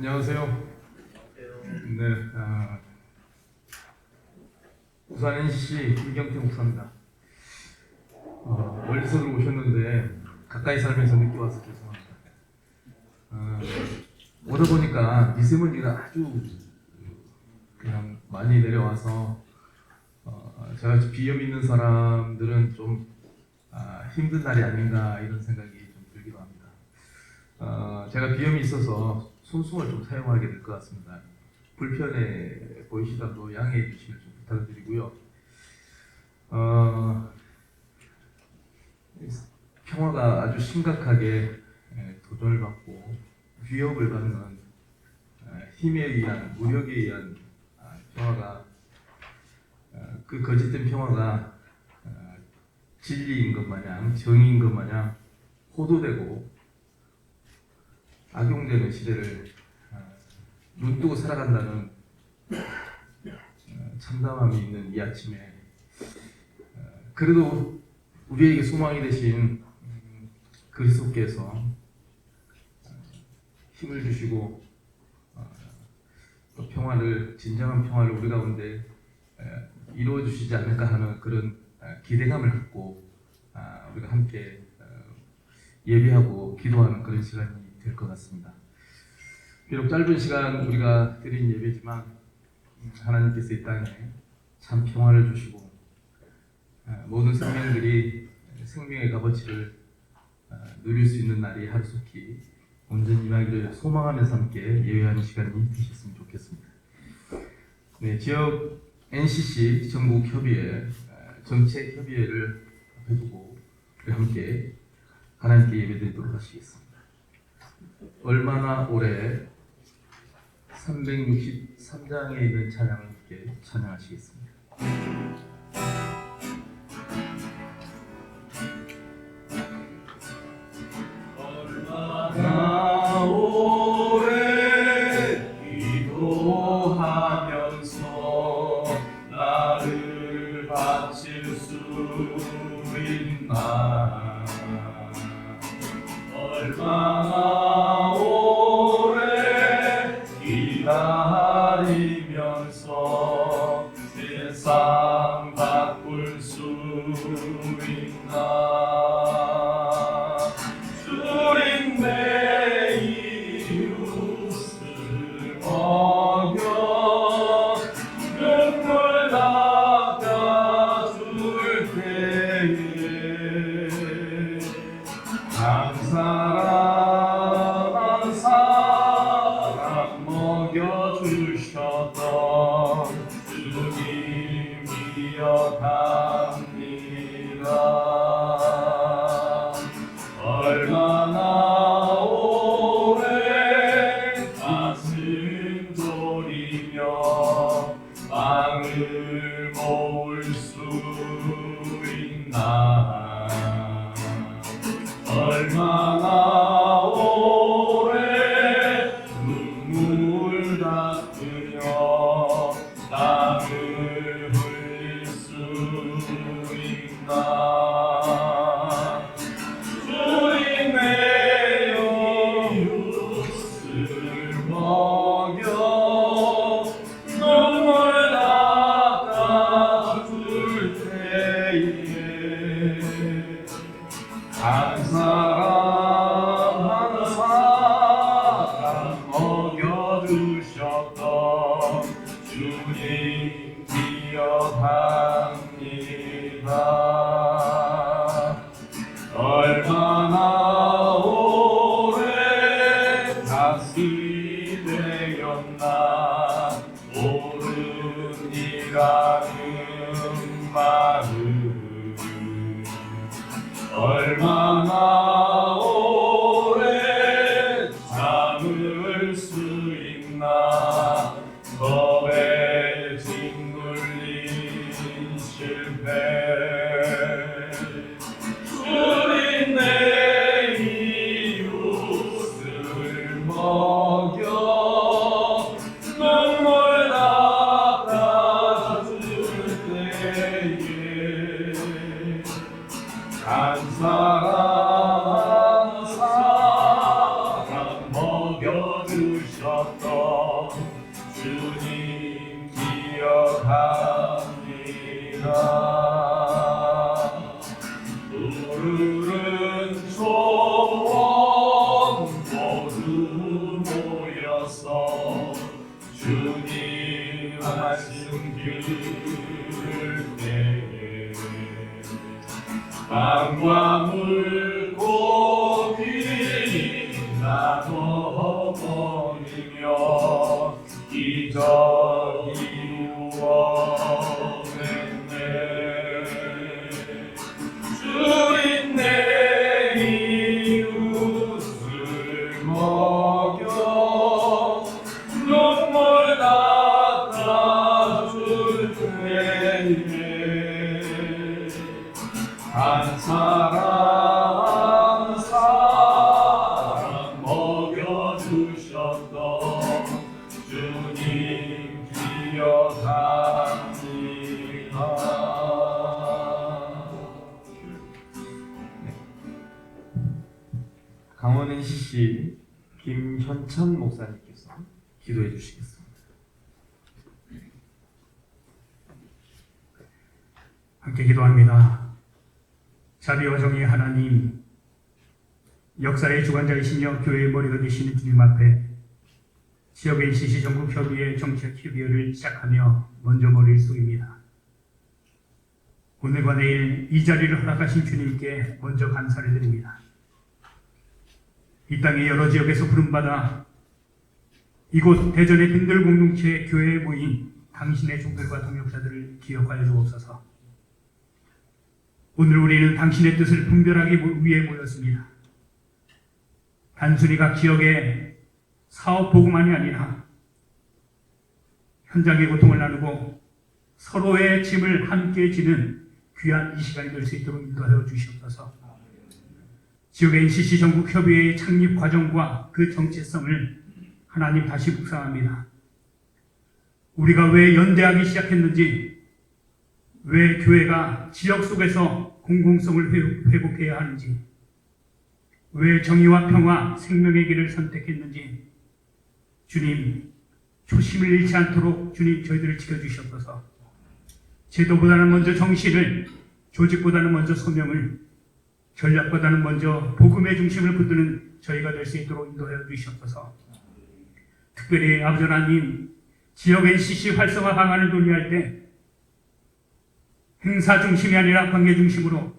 안녕하세요. 네, 부산 NCC 김경태 목사입니다. 멀리서들 오셨는데 가까이 살면서 늦게 와서 죄송합니다. 오다 보니까 미세먼지가 아주 그냥 많이 내려와서 제가 비염 있는 사람들은 좀 힘든 날이 아닌가 이런 생각이 좀 들기도 합니다. 제가 비염이 있어서 손수건을 좀 사용하게 될 것 같습니다. 불편해 보이시다고 양해해 주시길 좀 부탁드리고요. 평화가 아주 심각하게 도전을 받고 위협을 받는 힘에 의한 무력에 의한 평화가 그 거짓된 평화가 진리인 것 마냥 정의인 것 마냥 호도되고 악용되는 시대를 눈뜨고 살아간다는 참담함이 있는 이 아침에 그래도 우리에게 소망이 되신 그리스도께서 힘을 주시고 또 평화를 진정한 평화를 우리 가운데 이루어 주시지 않을까 하는 그런 기대감을 갖고 우리가 함께 예배하고 기도하는 그런 시간이 될 것 같습니다. 비록 짧은 시간 우리가 드린 예배지만 하나님께서 이 땅에 참 평화를 주시고 모든 생명들이 생명의 값어치를 누릴 수 있는 날이 하루속히 온전히 임하기를 소망하면서 함께 예배하는 시간이 되셨으면 좋겠습니다. 네, 지역 NCC 전국 협의회 정책 협의회를 앞에 두고 우리 함께 하나님께 예배드리도록 하시겠습니다. 얼마나 오래 363장에 있는 찬양을 함께 찬양하시겠습니다. 얼마나 오래 기도하면서 나를 바칠 수 있나 얼마나 오래 기다리면서 세상 바꿀 수 있나 주님 내 이웃을 먹여 눈물 닦아줄 때에 한 사람 한 사람 먹여주셨던 주님 기억합니다. 얼마나 오래 가슴 졸이며 빵을 모을 수 있나 얼마나 오래 눈물 닦으며 땀을 흘릴 수 있나 주님 내 이웃을 먹여 눈물 닦아줄 때에 한 사람 한 사람 먹여주셨던 주님 기억합니다. 얼마나 오래 다시 되었나 오른이라는 마음 얼마나 오래 참을 수 있나 겁에 짓눌린 실패 주님 내 이웃을 먹여 눈물 닦아줄 때에 한 사람 한 사람 먹여 먹여주셨던 주님 기억합니다. 푸르른 초원 모두 모여서 주님 말씀 들을 때에 땅과 물고기 나눠 버리며 기적이 이루어냈네. 주님 내 이웃을 먹여 눈물 닦아줄 때에 한 사람 한 사람 먹여주셨던 주님 기억합니다. 강원 NCC 김현천 목사님께서 기도해 주시겠습니다. 함께 기도합니다. 자비와 정의의 하나님, 역사의 주관자이시며 교회의 머리가 되시는 주님 앞에 지역 NCC 전국협의회 정책협의회를 시작하며 먼저 머리를 숙입니다. 오늘과 내일 이 자리를 허락하신 주님께 먼저 감사를 드립니다. 이 땅의 여러 지역에서 부름받아 이곳 대전의 빈들 공동체 교회에 모인 당신의 종들과 동역자들을 기억하여 주옵소서. 오늘 우리는 당신의 뜻을 분별하기 위해 모였습니다. 단순히 각 지역의 사업 보고만이 아니라 현장의 고통을 나누고 서로의 짐을 함께 지는 귀한 이 시간이 될 수 있도록 인도하여 주시옵소서. 지역 NCC 전국협의회의 창립 과정과 그 정체성을 하나님 다시 묵상합니다. 우리가 왜 연대하기 시작했는지, 왜 교회가 지역 속에서 공공성을 회복해야 하는지, 왜 정의와 평화, 생명의 길을 선택했는지, 주님, 초심을 잃지 않도록 주님 저희들을 지켜주시옵소서. 제도보다는 먼저 정신을, 조직보다는 먼저 소명을, 전략보다는 먼저 복음의 중심을 붙드는 저희가 될 수 있도록 인도하여 주시옵소서. 특별히 아버지 하나님, 지역 NCC 활성화 방안을 논의할 때 행사 중심이 아니라 관계 중심으로,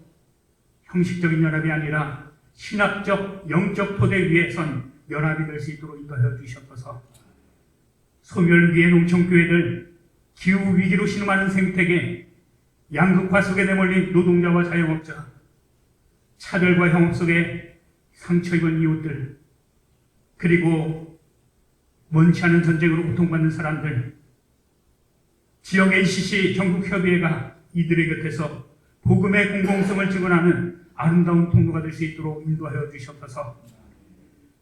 형식적인 연합이 아니라 신학적, 영적 토대 위에 선 연합이 될 수 있도록 인도하여 주시옵소서. 소멸 위의 농촌교회들, 기후 위기로 신음하는 생태계, 양극화 속에 내몰린 노동자와 자영업자, 차별과 혐오 속에 상처 입은 이웃들, 그리고 원치 않은 전쟁으로 고통받는 사람들, 지역 NCC 전국협의회가 이들의 곁에서 복음의 공공성을 증언하는 아름다운 통로가 될 수 있도록 인도하여 주시옵소서.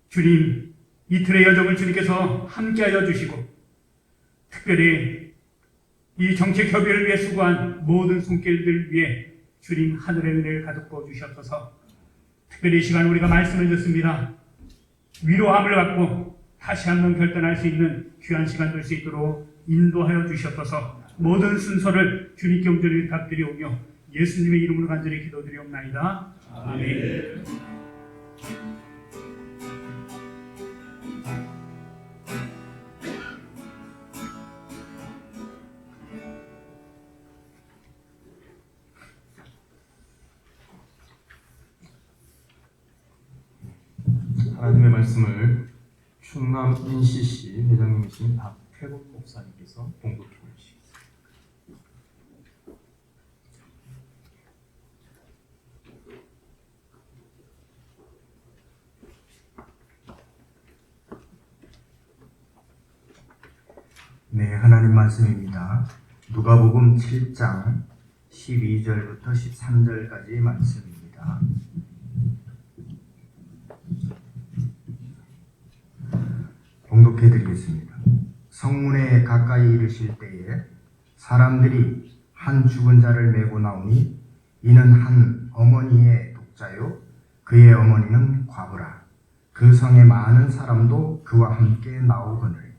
주님, 이틀의 여정을 주님께서 함께하여 주시고, 특별히 이 정책협의를 위해 수고한 모든 손길들 위해 주님 하늘의 은혜를 가득 부어 주시옵소서. 특별히 이 시간 우리가 말씀을 듣습니다. 위로함을 받고 다시 한번 결단할 수 있는 귀한 시간 될 수 있도록 인도하여 주시옵소서. 모든 순서를 주님께 온전히 부탁드리오며 예수님의 이름으로 간절히 기도드리옵나이다. 아멘. 하나님의 말씀을 충남 NCC 회장님이신 박태곤 목사님께서 봉독해 주시겠습니다. 네, 하나님 말씀입니다. 누가복음 7장 12절부터 13절까지 말씀입니다. 봉독해 드리겠습니다. 성문에 가까이 이르실 때에 사람들이 한 죽은 자를 메고 나오니 이는 한 어머니의 독자요 그의 어머니는 과부라. 그 성에 많은 사람도 그와 함께 나오거늘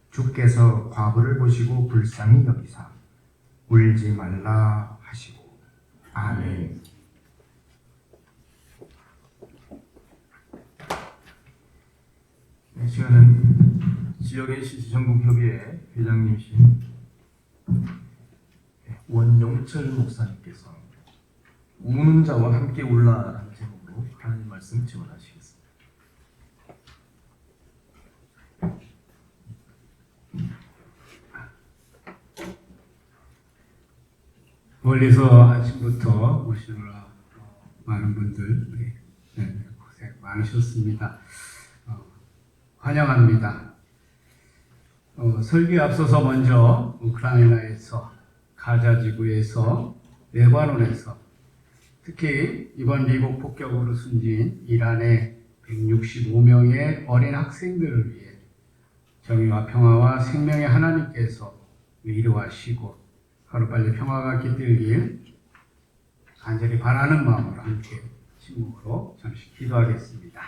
주께서 과부를 보시고 불쌍히 여기사 울지 말라 하시고. 아멘. 이 시간은 지역의 시시전국협의회 회장님이신 원영철 목사님께서 우는 자와 함께 울라라는 제목으로 하나님 말씀 증언하시겠습니다. 멀리서 아침부터 오시느라 많은 분들 고생 많으셨습니다. 환영합니다. 설교에 앞서서 먼저 우크라이나에서, 가자 지구에서, 레바논에서, 특히 이번 미국 폭격으로 숨진 이란의 165명의 어린 학생들을 위해 정의와 평화와 생명의 하나님께서 위로하시고 하루빨리 평화가 깃들길 간절히 바라는 마음으로 함께 침묵으로 잠시 기도하겠습니다.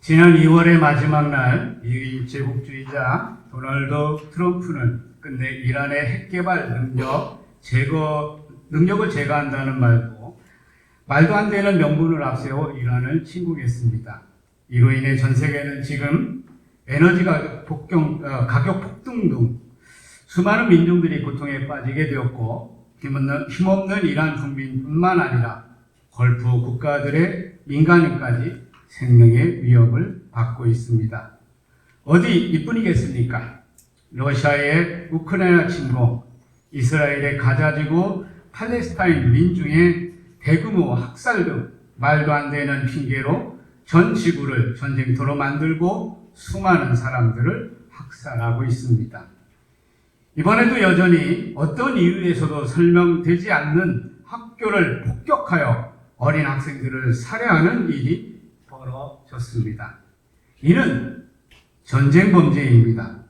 지난 2월의 마지막 날, 이 제국주의자 도널드 트럼프는 끝내 이란의 핵개발 능력을 제거한다는 말도 안 되는 명분을 앞세워 이란을 침공했습니다. 이로 인해 전 세계는 지금 에너지 가격 폭등 등 수많은 민중들이 고통에 빠지게 되었고, 힘없는 이란 국민뿐만 아니라 걸프 국가들의 민간인까지 생명의 위협을 받고 있습니다. 어디 이뿐이겠습니까? 러시아의 우크라이나 침공, 이스라엘의 가자지구, 팔레스타인 민중의 대규모 학살 등 말도 안 되는 핑계로 전 지구를 전쟁터로 만들고 수많은 사람들을 학살하고 있습니다. 이번에도 여전히 어떤 이유에서도 설명되지 않는 학교를 폭격하여 어린 학생들을 살해하는 일이 벌어졌습니다. 이는 전쟁 범죄입니다.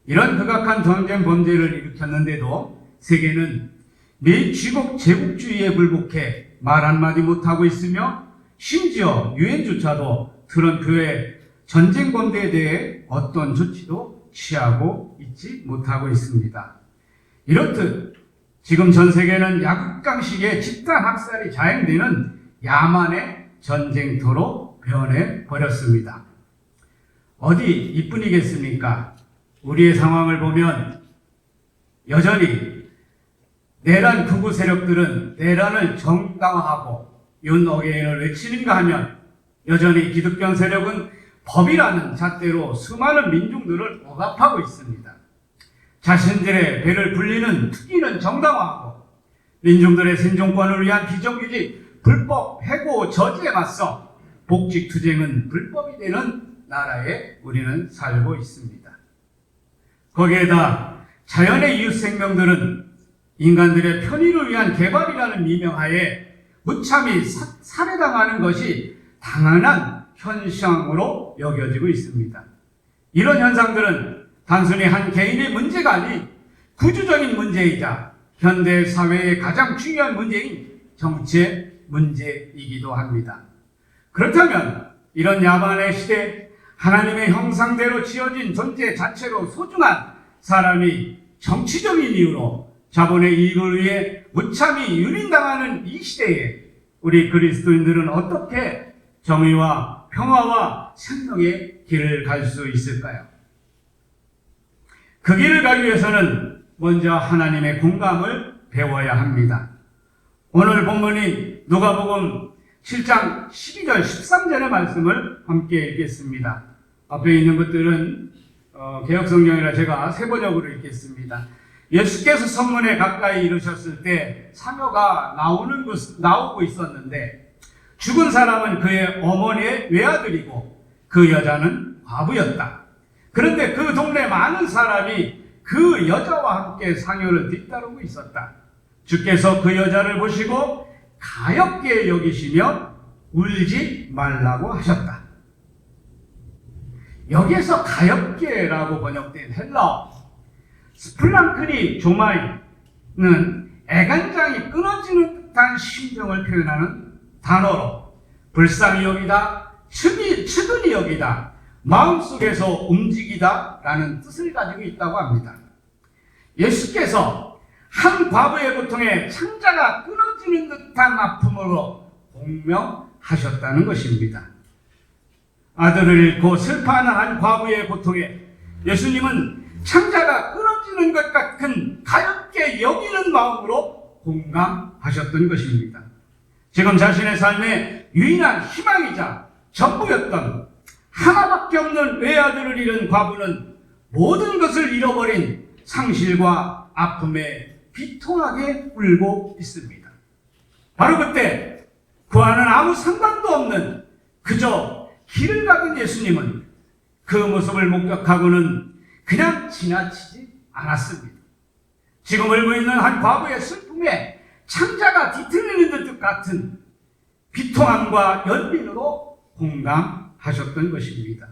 이런 극악한 전쟁 범죄를 일으켰는데도 세계는 미 제국주의에 굴복해 말 한마디 못하고 있으며, 심지어 유엔조차도 트럼프의 전쟁 범죄에 대해 어떤 조치도 취하고 있지 못하고 있습니다. 이렇듯 지금 전 세계는 약육강식의 집단 학살이 자행되는 야만의 전쟁터로 변해버렸습니다. 어디 이뿐이겠습니까? 우리의 상황을 보면 여전히 내란 극우 세력들은 내란을 정당화하고 윤어게인을 외치는가 하면, 여전히 기득권 세력은 법이라는 잣대로 수많은 민중들을 억압하고 있습니다. 자신들의 배를 불리는 투기는 정당화하고 민중들의 생존권을 위한 비정규직, 불법 해고 저지에 맞서 복직투쟁은 불법이 되는 나라에 우리는 살고 있습니다. 거기에다 자연의 이웃 생명들은 인간들의 편의를 위한 개발이라는 미명하에 무참히 살해당하는 것이 당연한 현상으로 여겨지고 있습니다. 이런 현상들은 단순히 한 개인의 문제가 아닌 구조적인 문제이자 현대 사회의 가장 중요한 문제인 정치의 문제이기도 합니다. 그렇다면 이런 야만의 시대, 하나님의 형상대로 지어진 존재 자체로 소중한 사람이 정치적인 이유로 자본의 이익을 위해 무참히 유린당하는 이 시대에 우리 그리스도인들은 어떻게 정의와 평화와 생명의 길을 갈 수 있을까요? 그 길을 가기 위해서는 먼저 하나님의 공감을 배워야 합니다. 오늘 본문인 누가복음 7장 12절 13절의 말씀을 함께 읽겠습니다. 앞에 있는 것들은 개혁성경이라 제가 세번역으로 읽겠습니다. 예수께서 성문에 가까이 이르셨을 때 사녀가 나오고 있었는데 죽은 사람은 그의 어머니의 외아들이고 그 여자는 과부였다. 그런데 그 동네 많은 사람이 그 여자와 함께 상여를 뒤따르고 있었다. 주께서 그 여자를 보시고 가엾게 여기시며 울지 말라고 하셨다. 여기에서 가엾게라고 번역된 헬라어 스플랑크니 조마이는 애간장이 끊어지는 듯한 심정을 표현하는 단어로 불쌍히 여기다, 측은히 여기다, 마음속에서 움직이다 라는 뜻을 가지고 있다고 합니다. 예수께서 한 과부의 고통에 창자가 끊어지는 듯한 아픔으로 공명하셨다는 것입니다. 아들을 잃고 슬퍼하는 한 과부의 고통에 예수님은 창자가 끊어지는 것 같은 가엾게 여기는 마음으로 공감하셨던 것입니다. 지금 자신의 삶의 유일한 희망이자 전부였던 하나밖에 없는 외아들을 잃은 과부는 모든 것을 잃어버린 상실과 아픔에 비통하게 울고 있습니다. 바로 그때 그와는 아무 상관도 없는 그저 길을 가던 예수님은 그 모습을 목격하고는 그냥 지나치지 않았습니다. 지금 울고 있는 한 과부의 슬픔에 창자가 뒤틀리는 듯 같은 비통함과 연민으로 공감하셨던 것입니다.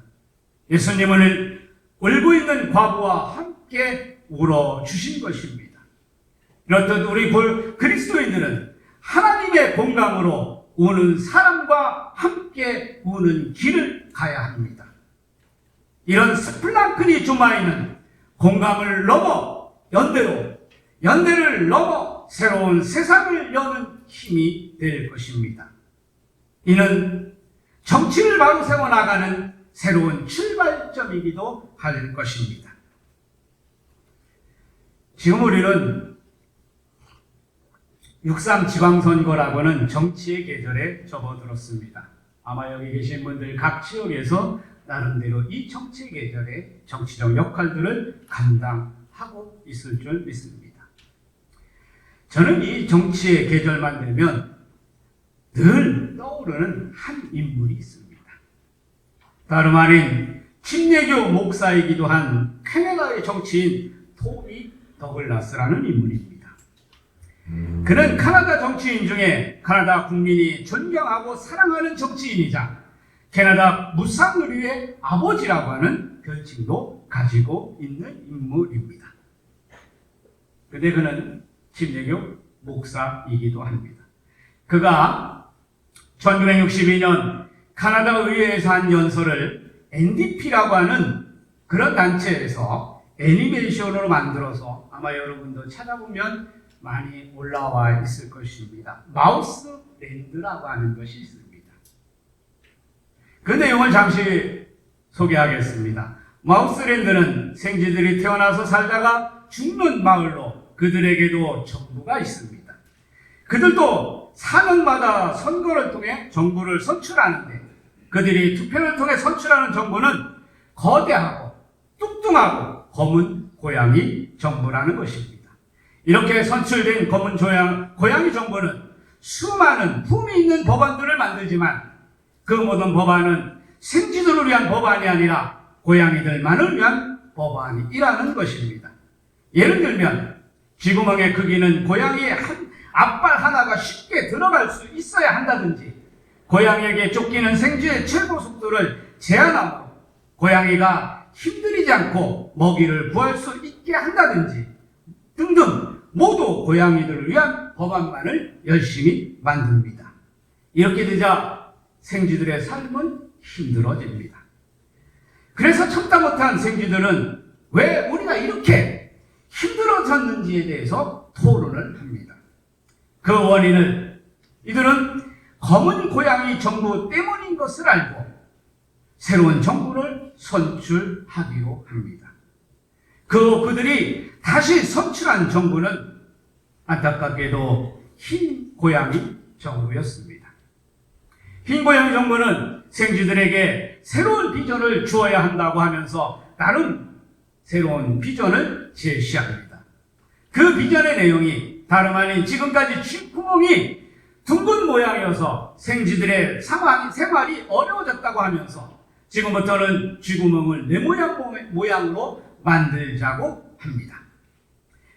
예수님은 울고 있는 과부와 함께 울어주신 것입니다. 이렇듯 우리 그리스도인들은 하나님의 공감으로 우는 사람과 함께 우는 길을 가야 합니다. 이런 스플랑크니 주마이는 공감을 넘어 연대로, 연대를 넘어 새로운 세상을 여는 힘이 될 것입니다. 이는 정치를 바로 세워나가는 새로운 출발점이기도 할 것입니다. 지금 우리는 6.3 지방선거라고는 정치의 계절에 접어들었습니다. 아마 여기 계신 분들 각 지역에서 나름대로 이 정치의 계절에 정치적 역할들을 감당하고 있을 줄 믿습니다. 저는 이 정치의 계절만 되면 늘 떠오르는 한 인물이 있습니다. 다름 아닌 침례교 목사이기도 한 캐나다의 정치인 토니 더글라스라는 인물입니다. 그는 캐나다 정치인 중에 캐나다 국민이 존경하고 사랑하는 정치인이자 캐나다 무상의료의 아버지라고 하는 별칭도 가지고 있는 인물입니다. 그런데 그는 침례교 목사이기도 합니다. 그가 1962년 캐나다 의회에서 한 연설을 NDP라고 하는 그런 단체에서 애니메이션으로 만들어서 아마 여러분도 찾아보면 많이 올라와 있을 것입니다. 마우스랜드라고 하는 것이 있습니다. 그 내용을 잠시 소개하겠습니다. 마우스랜드는 생쥐들이 태어나서 살다가 죽는 마을로 그들에게도 정부가 있습니다. 그들도 4년마다 선거를 통해 정부를 선출하는데 그들이 투표를 통해 선출하는 정부는 거대하고 뚱뚱하고 검은 고양이 정부라는 것입니다. 이렇게 선출된 검은 고양이 정부는 수많은 품위 있는 법안들을 만들지만 그 모든 법안은 생쥐들을 위한 법안이 아니라 고양이들만을 위한 법안이라는 것입니다. 예를 들면 쥐구멍의 크기는 고양이의 앞발 하나가 쉽게 들어갈 수 있어야 한다든지 고양이에게 쫓기는 생쥐의 최고 속도를 제한하므로 고양이가 힘들이지 않고 먹이를 구할 수 있게 한다든지 등등 모두 고양이들을 위한 법안만을 열심히 만듭니다. 이렇게 되자 생쥐들의 삶은 힘들어집니다. 그래서 참다 못한 생쥐들은 왜 우리가 이렇게 힘들어졌는지에 대해서 토론을 합니다. 그 원인은 이들은 검은 고양이 정부 때문인 것을 알고 새로운 정부를 선출하기로 합니다. 그들이 다시 선출한 정부는 안타깝게도 흰 고양이 정부였습니다. 흰 고양이 정부는 생쥐들에게 새로운 비전을 주어야 한다고 하면서 나름 새로운 비전을 제시합니다. 그 비전의 내용이 다름 아닌 지금까지 쥐구멍이 둥근 모양이어서 생쥐들의 생활이 어려워졌다고 하면서 지금부터는 쥐구멍을 네 모양으로 만들자고 합니다.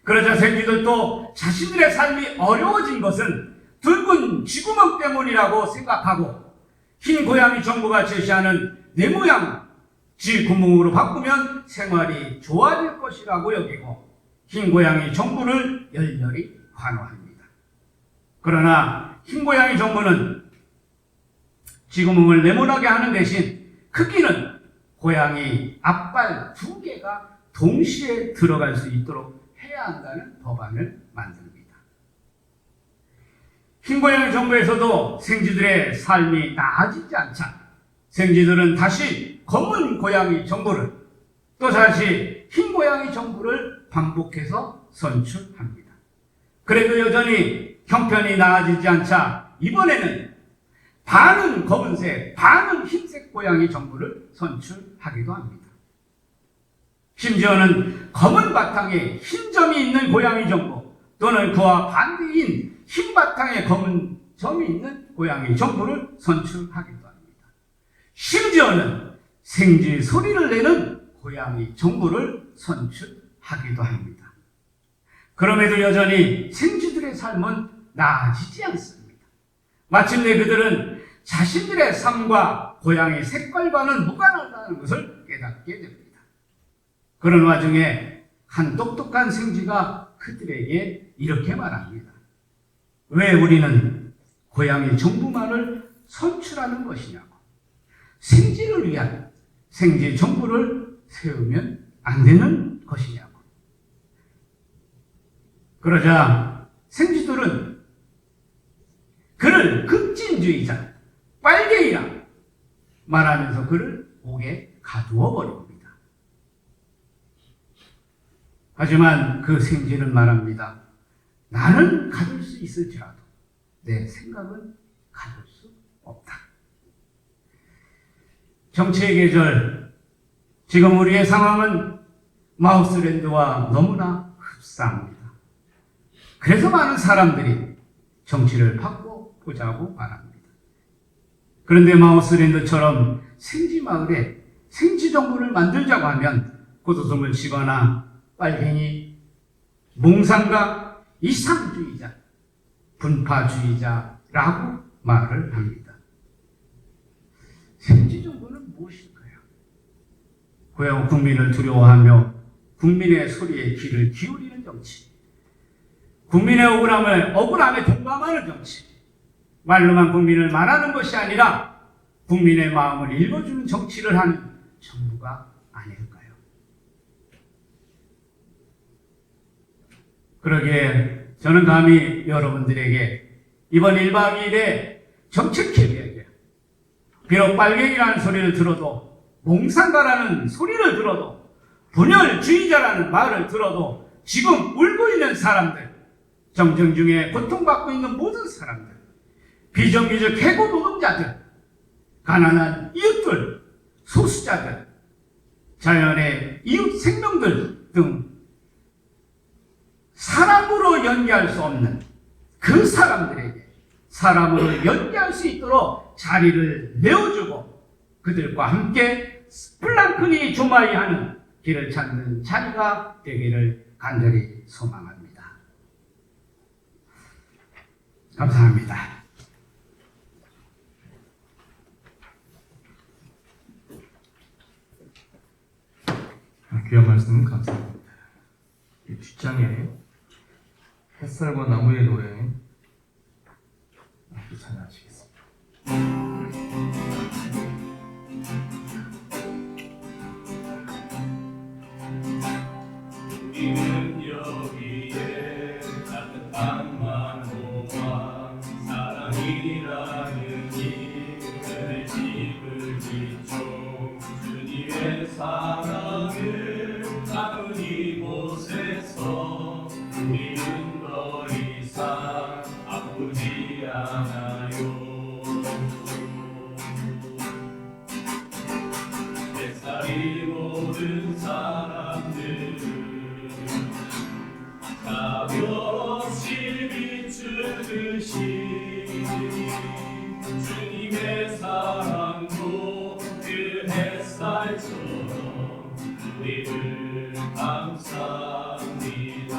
그러자 생쥐들도 자신들의 삶이 어려워진 것은 둥근 쥐구멍 때문이라고 생각하고 흰 고양이 정부가 제시하는 네 모양 쥐구멍으로 바꾸면 생활이 좋아질 것이라고 여기고 흰 고양이 정부를 열렬히 환호합니다. 그러나 흰 고양이 정부는 쥐구멍을 네모나게 하는 대신 크기는 고양이 앞발 2개가 동시에 들어갈 수 있도록 해야 한다는 법안을 만듭니다. 흰 고양이 정부에서도 생쥐들의 삶이 나아지지 않자 생쥐들은 다시 검은 고양이 정부를 또 다시 흰 고양이 정부를 반복해서 선출합니다. 그래도 여전히 형편이 나아지지 않자 이번에는 반은 검은색, 반은 흰색 고양이 정부를 선출하기도 합니다. 심지어는 검은 바탕에 흰 점이 있는 고양이 정부 또는 그와 반대인 흰 바탕에 검은 점이 있는 고양이 정부를 선출하기도 합니다. 심지어는 생쥐 소리를 내는 고양이 정부를 선출하기도 합니다. 그럼에도 여전히 생쥐들의 삶은 나아지지 않습니다. 마침내 그들은 자신들의 삶과 고양이 색깔과는 무관하다는 것을 깨닫게 됩니다. 그런 와중에 한 똑똑한 생쥐가 그들에게 이렇게 말합니다. 왜 우리는 고양이 정부만을 선출하는 것이냐고. 생쥐를 위한 생쥐 정부를 세우면 안 되는 것이냐고. 그러자 생쥐들은 그를 급진주의자, 빨갱이라 말하면서 그를 옥에 가두어 버립니다. 하지만 그 생쥐는 말합니다. 나는 가둘 수 있을지라도 내 생각은 가둘 수 없다. 정치의 계절, 지금 우리의 상황은 마우스랜드와 너무나 흡사합니다. 그래서 많은 사람들이 정치를 바꿔보자고 말합니다. 그런데 마우스랜드처럼 생쥐마을에 생쥐정부를 만들자고 하면 고도성을 치거나 빨갱이, 몽상가, 이상주의자, 분파주의자라고 말을 합니다. 생쥐정부는 무엇일까요? 고향 국민을 두려워하며 국민의 소리에 귀를 기울이는 정치, 국민의 억울함에 동감하는 정치, 말로만 국민을 말하는 것이 아니라 국민의 마음을 읽어주는 정치를 하는 정부가 아닐까요? 그러기에 저는 감히 여러분들에게 이번 1박 2일에 정책회의에게 비록 빨갱이라는 소리를 들어도 몽상가라는 소리를 들어도 분열주의자라는 말을 들어도 지금 울고 있는 사람들, 정정 중에 고통받고 있는 모든 사람들, 비정규직 해고 노동자들, 가난한 이웃들, 소수자들, 자연의 이웃 생명들 등 사람으로 연기할 수 없는 그 사람들에게 사람으로 연기할 수 있도록 자리를 내어주고 그들과 함께 플랑크니 주마이하는 길을 찾는 자리가 되기를 간절히 소망합니다. 감사합니다. 귀한 말씀 감사합니다. 이 뒷장에 햇살과 나무의 노래 찬양하시겠습니다. 우리는 여기에 따뜻한 마음과 사랑이라는 이름의 집을 지켜 주님의 사랑을 나눈 이곳에서 우리는 더 이상 아프지 않아요. 햇살이 모든 사람들을 사랑도 그 햇살처럼 우리를 감쌉니다.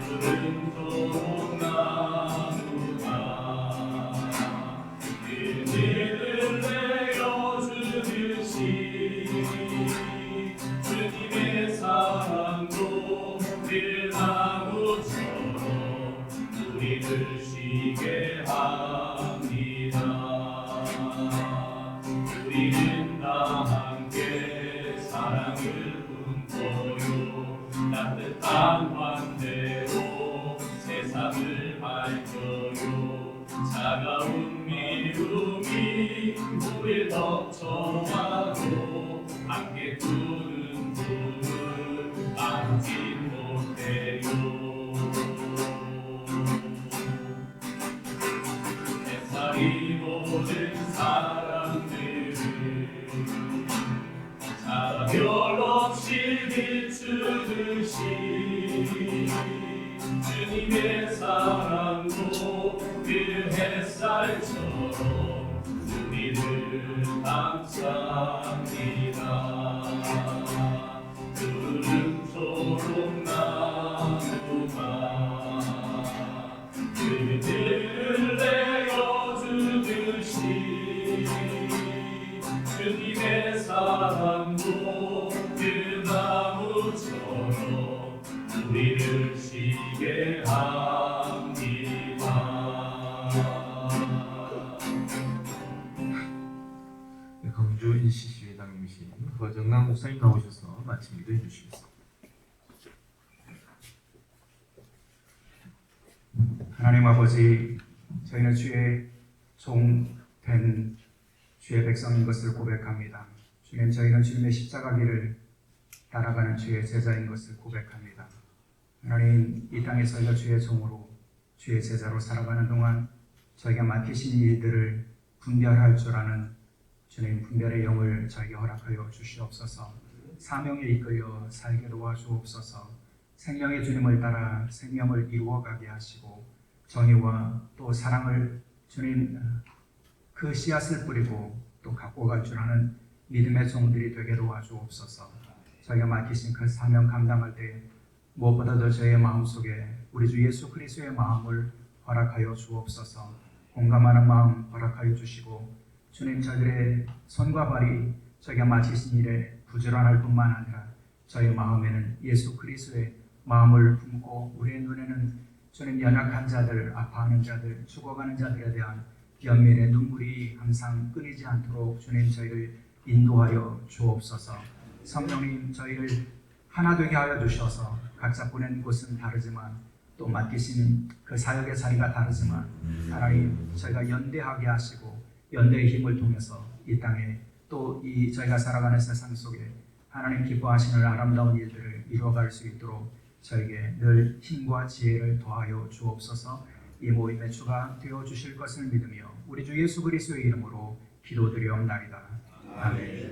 푸른토록 나누다 그늘을 내어주듯이 주님의 사랑도 그 나무처럼 우리를 쉬게 합니다. 우리는 다 함께 사랑을 품고요 따뜻한 환대로 세상을 밝혀요. 차가운 미움이 우릴 덮쳐와도 함께 꾸는 꿈을 막지 못해요. 햇살이 모든 사람들을 차별 없이 비추듯이 주님의 사랑도 그 햇살처럼 우리를 감쌉니다. 푸른토록 나누가 그들을 내어주듯이 주님의 사랑도 그 나무처럼 우리를 쉬게 합니다. 광주 NCC 회장님이신 허정남 목사님 나오셔서 마침 기도해 주시겠습니다. 하나님 아버지, 저희는 주의 종된 주의 백성인 것을 고백합니다. 주님, 저희는 주님의 십자가 길을 따라가는 주의 제자인 것을 고백합니다. 하나님, 이 땅에서 저희가 주의 종으로 주의 제자로 살아가는 동안 저희가 맡기신 일들을 분별할 줄 아는 주님 분별의 영을 저에게 허락하여 주시옵소서. 사명에 이끌려 살게 도와주옵소서. 생명의 주님을 따라 생명을 이루어가게 하시고 정의와 또 사랑을 주님 그 씨앗을 뿌리고 또 갖고 갈 줄 아는 믿음의 종들이 되게 도와주옵소서. 저희가 맡기신 그 사명 감당할 때 무엇보다도 저희의 마음속에 우리 주 예수 그리스도의 마음을 허락하여 주옵소서. 공감하는 마음 허락하여 주시고 주님, 저희들의 손과 발이 저희가 맡기신 일에 부지런할 뿐만 아니라 저희 마음에는 예수 그리스도의 마음을 품고 우리의 눈에는 주님 연약한 자들, 아파하는 자들, 죽어가는 자들에 대한 연민의 눈물이 항상 끊이지 않도록 주님 저희를 인도하여 주옵소서. 성령님, 저희를 하나 되게 하여 주셔서 각자 보낸 곳은 다르지만 또 맡기신 그 사역의 자리가 다르지만 하나님, 저희가 연대하게 하시고 연대의 힘을 통해서 이 땅에 또 이 저희가 살아가는 세상 속에 하나님 기뻐하시는 아름다운 일들을 이루어갈 수 있도록 저에게 늘 힘과 지혜를 더하여 주옵소서. 이 모임의 주가 되어 주실 것을 믿으며 우리 주 예수 그리스도의 이름으로 기도드리옵나이다. 아멘.